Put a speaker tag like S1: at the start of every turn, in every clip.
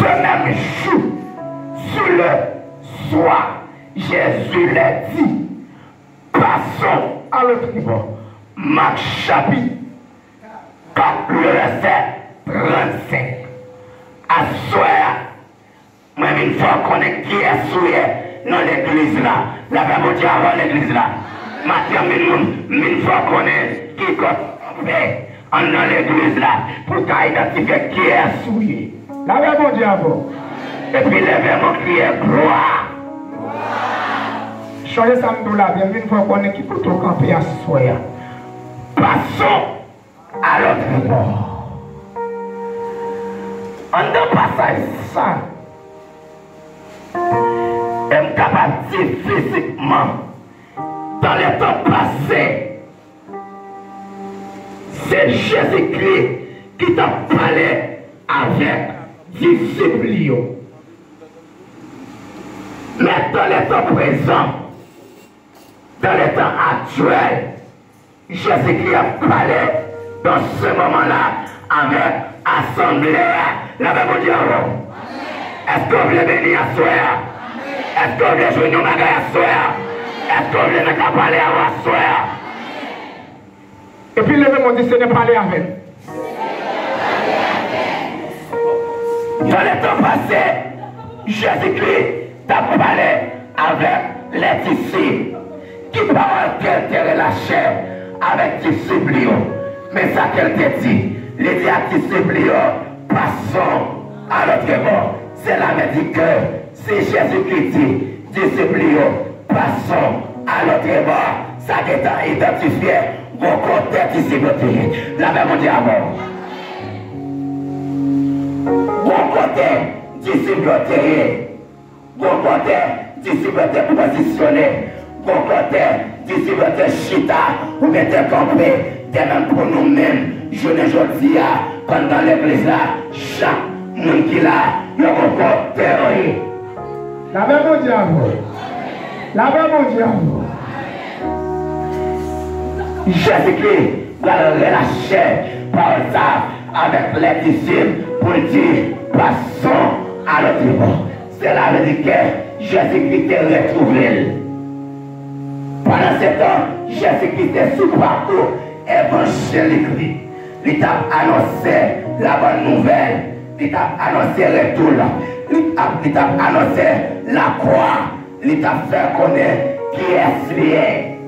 S1: Ce même jour, sur le soir, Jésus l'a dit, passons à l'autre niveau. Marc chapitre 4, le verset 35. À soir, moi, une fois qu'on est qui est souillé dans l'église là, la Bible dit avant l'église là. Maintenant, une fois qu'on est qui est dans l'église là, pour identifier qui est souillé. La Bible dit avant. Et puis le verbe qui est gloire. Changez ça là, bien une fois qu'on est qui peut tout camper à soir. Passons à l'autre bord. En deux passages, ça est capable de dire physiquement, dans les temps passés, c'est Jésus-Christ qui t'a parlé avec disciples. Mais dans les temps présents, dans les temps actuels, Jésus-Christ a parlé dans ce moment-là avec assemblée. La Bible dit est-ce que vous voulez venir à soir? Est-ce que vous voulez jouer nos bagages à soir? Est-ce que vous voulez mettre parler à soir? Et puis le même dit c'est de parler avec. Dans les temps passés, Jésus-Christ t'a parlé avec les disciples. Qui parle qu'elle te relâchait avec disciples. Mais ça qu'elle te dit, les disciples, passons à l'autre bord. C'est la même dit que c'est Jésus-Christ dit, disciples, passons à l'autre bord. Ça qui est identifié, vos côtés disciples. La même dit avant. Vos côtés disciples, vos côtés disciples positionnés. Vos côtés disciples chita, ou mettez campé, de même pour nous-mêmes, je ne dis quand dans l'église là, chaque monde qui l'a, il y a un côté. La même diable. La même diable. Jésus-Christ va le relâcher par ça avec les disciples pour dire passons à l'autre bord. C'est là que Jésus-Christ est retrouvé. Pendant ce temps, Jésus-Christ était sur le parcours évangélique. Il t'a annoncé la bonne nouvelle. Il t'a annoncé le retour. Il t'a annoncé la croix. Il t'a fait connaître qui est lié.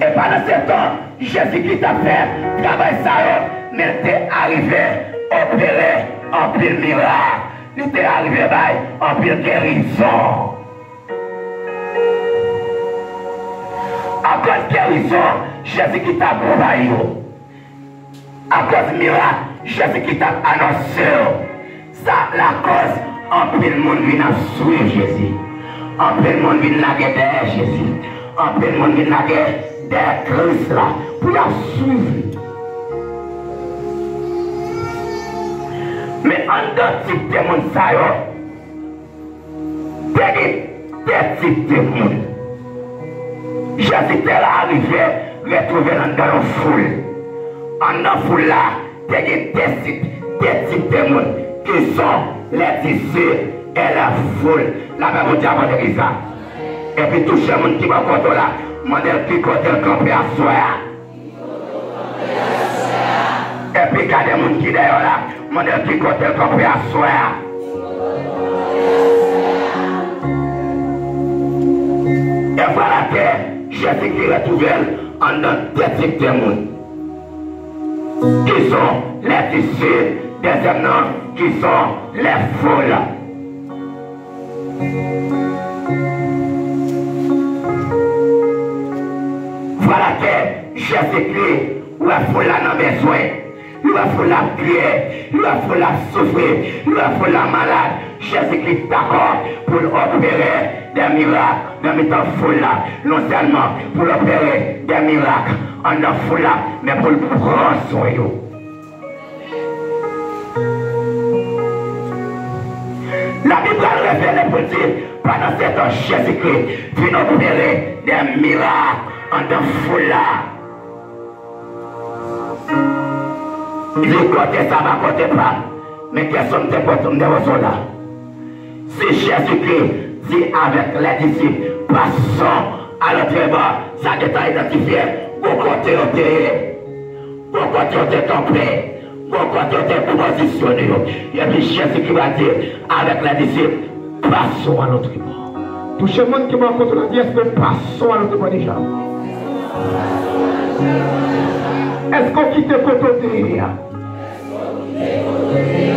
S1: Et pendant ce temps, Jésus-Christ a fait travail ça, mais il est arrivé, opéré, en plein miracle. Il est arrivé en plein guérison. À cause de guérison, Jésus-Christ t'a provaillé. À cause de miracle, Jésus-Christ t'a annoncé. Ça, la cause, en plein monde vient suivre Jésus. En plein monde vient naguer derrière Jésus. En plein monde vient naguer derrière Christ là, pour la suivre. Mais en d'autres types de monde, ça y est, des types de monde. Jésus est arrivé, retrouvé dans la foule. En la foule là, il y a des types de monde qui sont les disciples et la foule. La même dit avant de ça. Et puis tout le monde qui va contre là, modèle qui côté le campé à soir. Et puis il y a des gens qui d'ailleurs là, modèle qui côté le campé à soir. Et voilà que Jésus qui retrouve en deux types de monde. Qui sont les disciples, deuxièmement, qui sont les foules. Voilà que Jésus-Christ, la foule a besoin. La foule a prié, la foule a souffert, la foule a malade. Jésus-Christ d'accord pour opérer des miracles dans cette foule là. Non seulement pour opérer des miracles en la foule là, mais pour le prendre soin. La Bible révèle pour dire, pendant ce temps, Jésus-Christ vient opérer des miracles en la foule là. Il est côté ça va côté pas. Mais quels sont tes bâtons de vos soldats? C'est Jésus-Christ dit avec les disciples, passons à l'autre bord. Ça t'a identifié. Au côté au terre. Au côté au terre campé. Au côté au terre positionné. Et puis Jésus-Christ va dire avec les disciples, passons à l'autre bord. Tout le monde qui m'a rencontré la dit, est-ce que passons à l'autre bord déjà? Est-ce qu'on quitte le côté?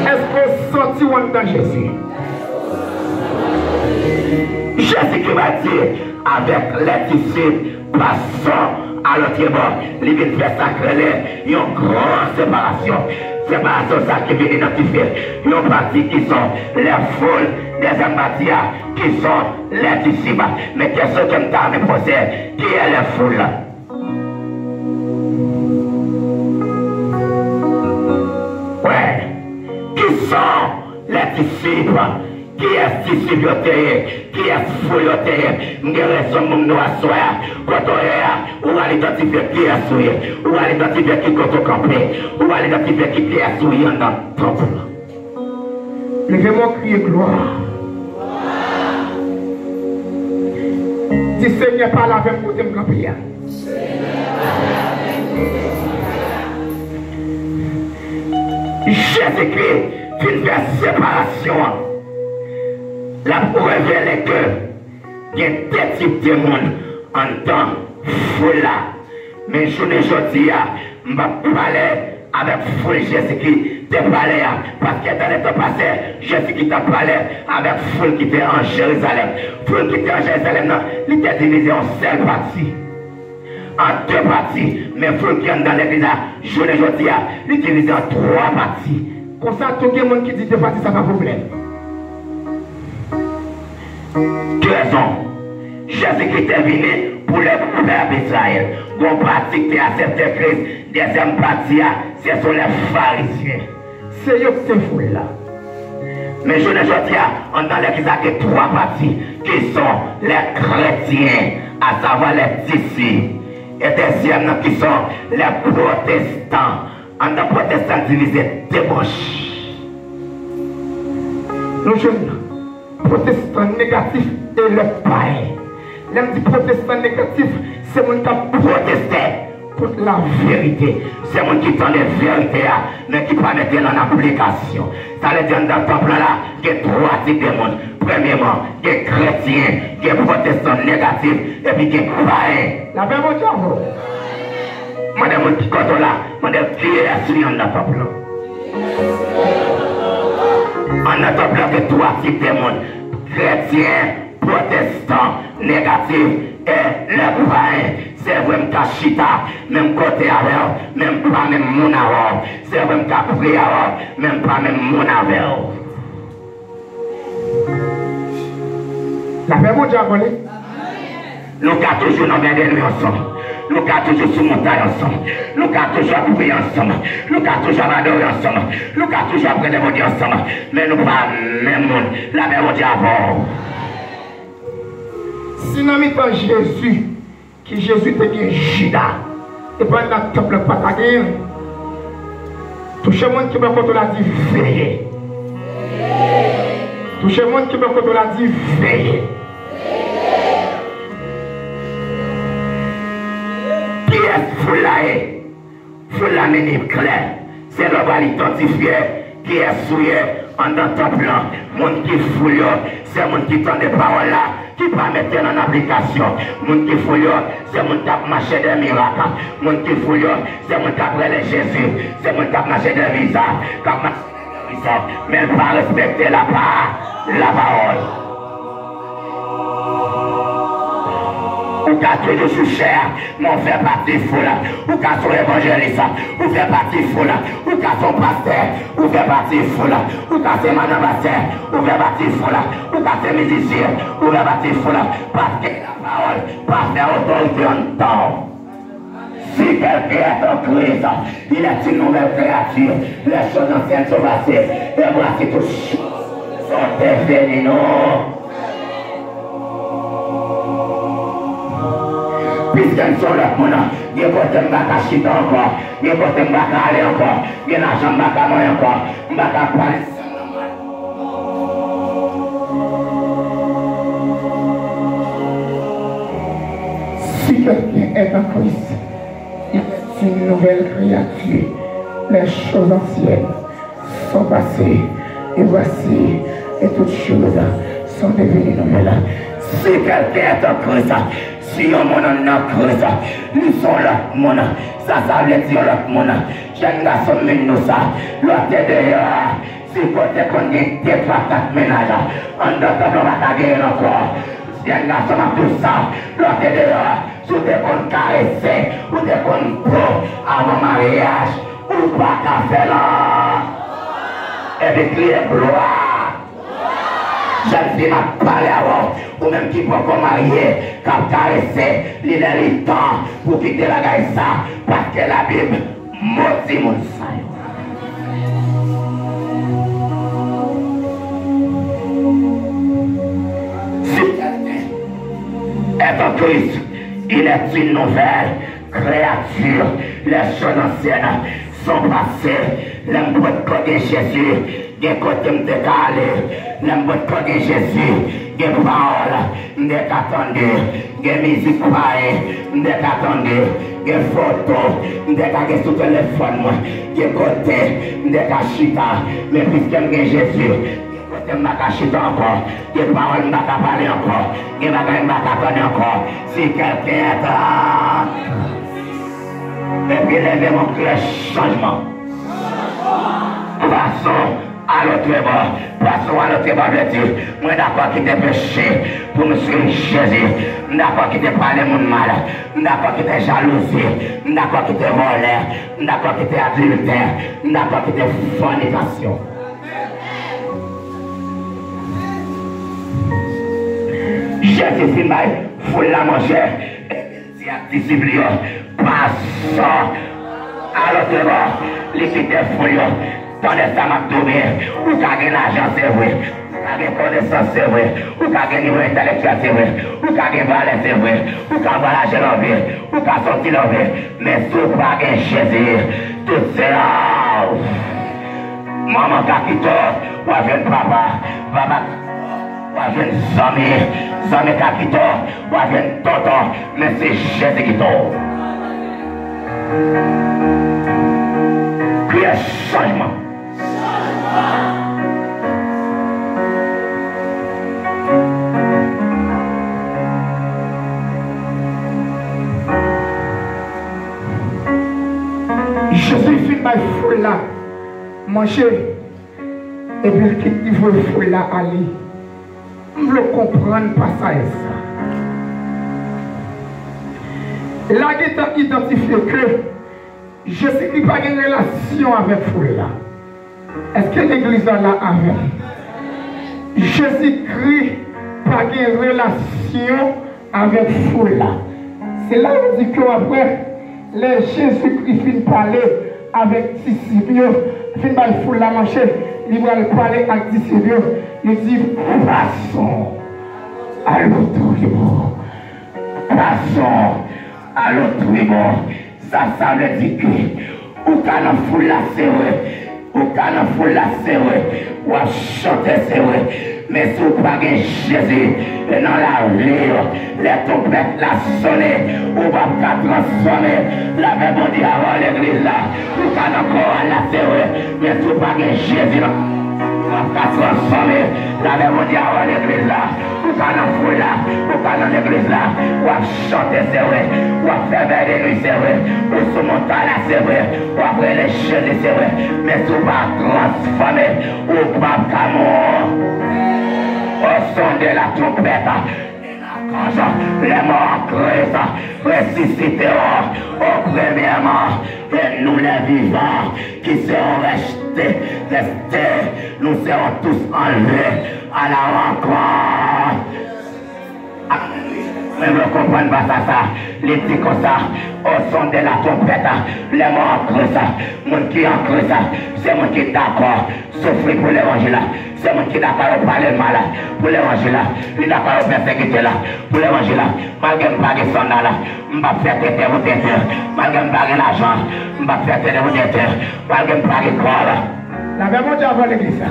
S1: Est-ce qu'on sortit dans Jésus? Jésus qui va dire avec les disciples, passons à l'autre bord. Il vient faire sacrer il y a une grande séparation. Séparation, ça qui vient identifier. Il y a une partie qui sont les foules des ambatia, qui sont les disciples. Mais qu'est-ce que tu as me posé? Qui est les foules? Ouais. Qui sont les disciples? Qui est disciple au terre? Qui est foule au terre? Nous avons raison de asseoir. Quand on est, on va identifier qui est souillé. On va identifier qui est campé. On va identifier qui est souillé dans le temple. Levez-moi crier gloire. Dis Seigneur, parle avec moi de me camper. Jésus-Christ vient faire séparation. La pour révéler que il y a des types de monde en temps foule là. Mais je ne dis pas, je vais parler avec foule Jésus-Christ de parler parce que dans le temps passé, Jésus-Christ a parlé avec foule qui était en Jérusalem. Foule qui était en Jérusalem, non, il était divisé en seule partie. En deux parties, mais foule qui est dans l'église, je ne dis pas, il est divisé en trois parties. Comme ça, tout le monde qui dit deux parties, ça n'a pas de problème. Tu as raison. Jésus-Christ est venu pour les peuples d'Israël. Une partie qui a accepté Christ, deuxième partie, ce sont les pharisiens. C'est eux qui sont fous là. Mais je ne dis pas, on a l'église avec trois parties qui sont les chrétiens, à savoir les disciples. Et deuxièmement, qui sont les protestants. On a protestants divisés deux branches. Nous jeunes. Protestant négatif et le païen. L'homme dit protestant négatif, c'est mon qui a protesté contre la vérité. C'est mon qui tend les vérités, mais qui ne pas mettre en application. Ça veut dire dans le temple là, il y a trois types de monde. Premièrement, il y a chrétiens, il y a protestants négatifs, et puis il y a païens. La même chose. Madame qui côté là, madame qui est assis dans le temple là. On a trouvé trois types de monde. Chrétiens, protestants, négatifs et les païens. C'est vrai que chita, même côté avec, même pas même mon avec. C'est vrai que prier avec, même pas même mon avec. La paix mon diable. Nous avons toujours nos bien d'ennemis ensemble. Nous avons toujours sur montagne ensemble. Nous avons toujours prié ensemble. Nous avons toujours adoré ensemble. Nous avons toujours appris les mots ensemble. Mais nous pas même monde. La même mot avant. Si nous mettons Jésus, qui Jésus te dit Judas, et pas dans le temple pas ta guerre, tout le monde qui me contre la dit veillez. Tout le monde qui me contre la dit veillez. Qui est foulaé? Foulané clair. C'est le va l'identifier qui est souillé en dans ton plan. Monde qui foule, c'est monde qui tend des paroles là, qui pas mettre en application. Monde qui foule, c'est monde qui a marché des miracles. Monde qui foule, c'est monde qui a prêlé Jésus. C'est monde qui a marché des visages. Mais pas respecter la parole. Ou qu'à toujours sous cher, mais on fait partie foule, ou qu'à son évangéliste, ou fait partie foule, ou qu'à son pasteur, ou fait partie foule, ou qu'à ses madame pasteur, ou fait partie foule, ou qu'à ses musiciens, ou fait partie foule, parce que la parole, pas faire autorité en temps. Si quelqu'un est en Christ, il est une nouvelle créature, les choses anciennes sont passées, et voici toutes choses sont devenues non. Puis Christian sont là, mon âme. Il y a côté m'baka chita encore. Il y a côté m'baka aller encore. Il y a l'argent m'baka manger encore. M'baka parler. Si quelqu'un est en Christ, il est une nouvelle créature. Les choses anciennes sont passées. Et voici, et toutes choses sont devenues nouvelles. Si quelqu'un est en Christ, si on est en Christ, nous sommes là, mon ça veut dire l'autre monde. Jeune garçon, nous ça, l'autre dehors. Si côté qu'on dit 3-4 ménages, on doit pas gagner encore. Jeune garçon, tout ça, l'autre dehors. Si tu es caressé, ou tu es pro avant mariage, ou pas qu'à faire là. Et puis crier gloire. Jeune fille m'a parlé avant, ou même qui peut qu'on marier, qu'à caresser, il est le temps pour quitter la gaïa, parce que la Bible maudit mon sang. Si quelqu'un est en Christ, il est une nouvelle créature. Les choses anciennes sont passées. L'homme de côté Jésus, des côtés de calé. L'homme de côté Jésus, des paroles, des attendus, des musiques pareilles, des attendus, des photos, des cages sur téléphone, des côtés, des cachita. Mais puisqu'il y a Jésus, je ne vais pas encore, je ne vais pas parler encore, je ne vais pas parler encore. Si quelqu'un est là, et puis levez mon cœur, changement. Passons à l'autre bord, passons à l'autre bord de Dieu. Moi d'accord qui t'es péché pour me suivre Jésus. D'accord qui t'es parlé mon mal. D'accord qui t'es jalousie. D'accord qui t'es volé. D'accord qui t'es adultère. D'accord qui t'es fornication. Jésus s'il m'a faut la manger. Et il dit disciple, passons à l'autre bord. L'équité fouille. Tandis ça m'a tombé. Ou qu'a gagné l'argent, c'est vrai. Ou qu'a gagné connaissance, c'est vrai. Ou qu'a gagné niveau intellectuel, c'est vrai. Ou qu'a gagné valeur, c'est vrai. Ou qu'a voyagé l'envie. Ou qu'a sorti l'envie. Mais si vous pas gagné Jésus, tout c'est maman qu'a quitté. Ou à jeune papa. Papa. Ou à jeune Zami qu'a quitté. Ou à jeune tonton. Mais c'est Jésus qui tombe. Criez changement. Jésus fait ma foule là, manger, et puis il faut foule là aller. On veut comprendre pas ça. Là, il a identifié que Jésus n'a pas une relation avec foule là. Est-ce que l'église là avec? Jésus-Christ n'a pas une relation avec foule là. C'est là qu'on dit qu'après, les Jésus-Christ finit parler avec disciples, finit par foule la manger, il va parler avec disciples, il dit passons à l'autre bord. Passons à l'autre bord. Ça veut dire que ou quand la foule la c'est vrai, ou quand la foule la c'est vrai, ou à chanter c'est vrai. Mais si vous pas Jésus dans la vie, les trompettes la sonner, on va pas transformer la même bondie avant l'église là. Vous pas encore à la terre, mais si vous pas Jésus, on va pas transformer la même bondie avant l'église là. Vous pas dans la foule là, vous pas dans l'église là, on va chanter c'est vrai, on va faire vers les nuits c'est vrai, on se monte là c'est vrai, on va faire les chaînes c'est vrai, mais si vous pas transformer, on va pas mort. Au son de la trompette, les morts Christ ressusciteront au premièrement, et nous les vivants qui seront restés, nous serons tous enlevés à la rencontre. Même le comprendre pas ça, les petits comme ça, au son de la trompette, les morts en creux ça, mon qui en creux ça, c'est mon qui est d'accord, souffrir pour l'évangile, c'est mon qui est d'accord pour parler mal, pour l'évangile, il est d'accord pour persécuter là, pour l'évangile, malgré que je n'ai pas de là, je ne vais pas faire tête vous tête, malgré que je n'ai pas l'argent, je ne vais pas faire tête vous tête, malgré que je n'ai pas de corps.
S2: La même chose avant l'église.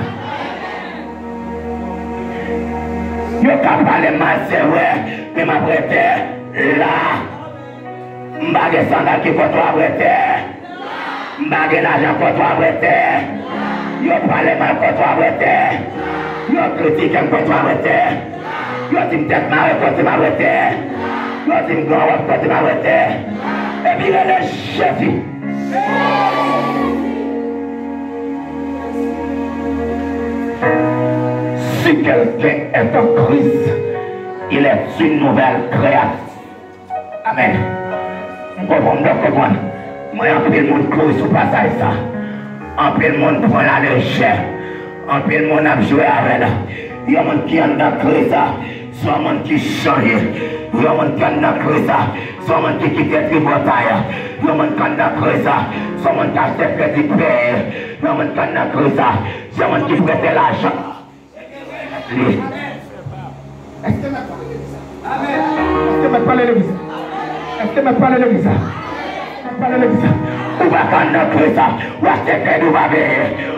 S1: Je ne peux pas parler mal, c'est vrai. Mais ma prête là, je n'ai pas de sandales qui contre toi prête. Je n'ai pas l'argent contre toi prête. Je parle mal contre toi prête. Je critique contre toi prête. Je dis tête marée contre toi prête. Je dis grand contre toi prête. Et puis le Jésus. Si quelqu'un est en Christ, il est une nouvelle création. Amen. Je comprends. Moi, en peu le monde court sur le passage. En peu le monde prend la légère. En peu le monde a joué avec elle. Il y a un monde qui est dans Christ. Soit un monde qui change. Il y a un monde qui est dans Christ. Soit un monde qui quitte le tributaire. Il y a un monde qui est dans Christ. Soit un monde qui achète le petit père. Il y a un monde qui est dans Christ. Soit un monde qui prête l'argent.
S2: Est-ce que m'a parlé de ça? Amen. Est-ce que m'a parlé de ça? Est-ce que m'a parlé de ça? Parlé de ça.
S1: Ou va quand Christ, ou va acheter du babé,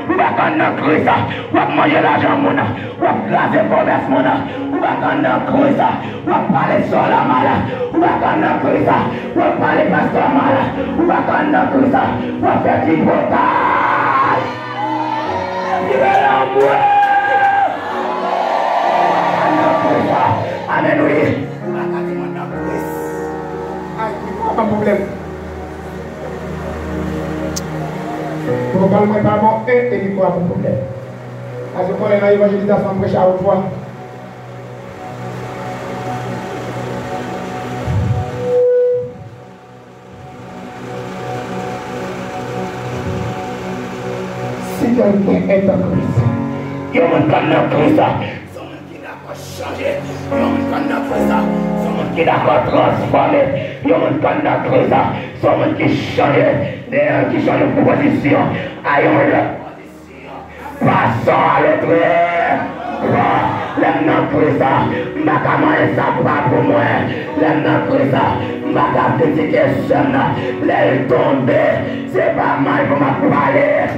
S1: ou va quand Christ, ou va manger l'argent mon, ou va placer commerce mon, ou va quand Christ, ou va parler sur la mala, ou va quand Christ, ou va parler pasteur mala, ou va quand Christ, ou va faire du portage. Amen, oui.
S2: Pas de problème. Pour parler pas bon et il faut avoir un problème. Parce qu'on est dans l'évangélisation, on prêche à haute voix. Si quelqu'un est en Christ,
S1: il y a un monde dans Christ. Qui d'accord changer, il y a un monde dans Christ. Qui d'accord transformer, il y a un monde dans Christ. Someone qui change, qui change de position. Aïe, passons à l'autre. L'aime dans Christ, je ne vais pas manger ça pour moi. L'aime dans Christ, je ne vais pas critiquer ça. L'aile tombe, c'est pas mal pour me parler.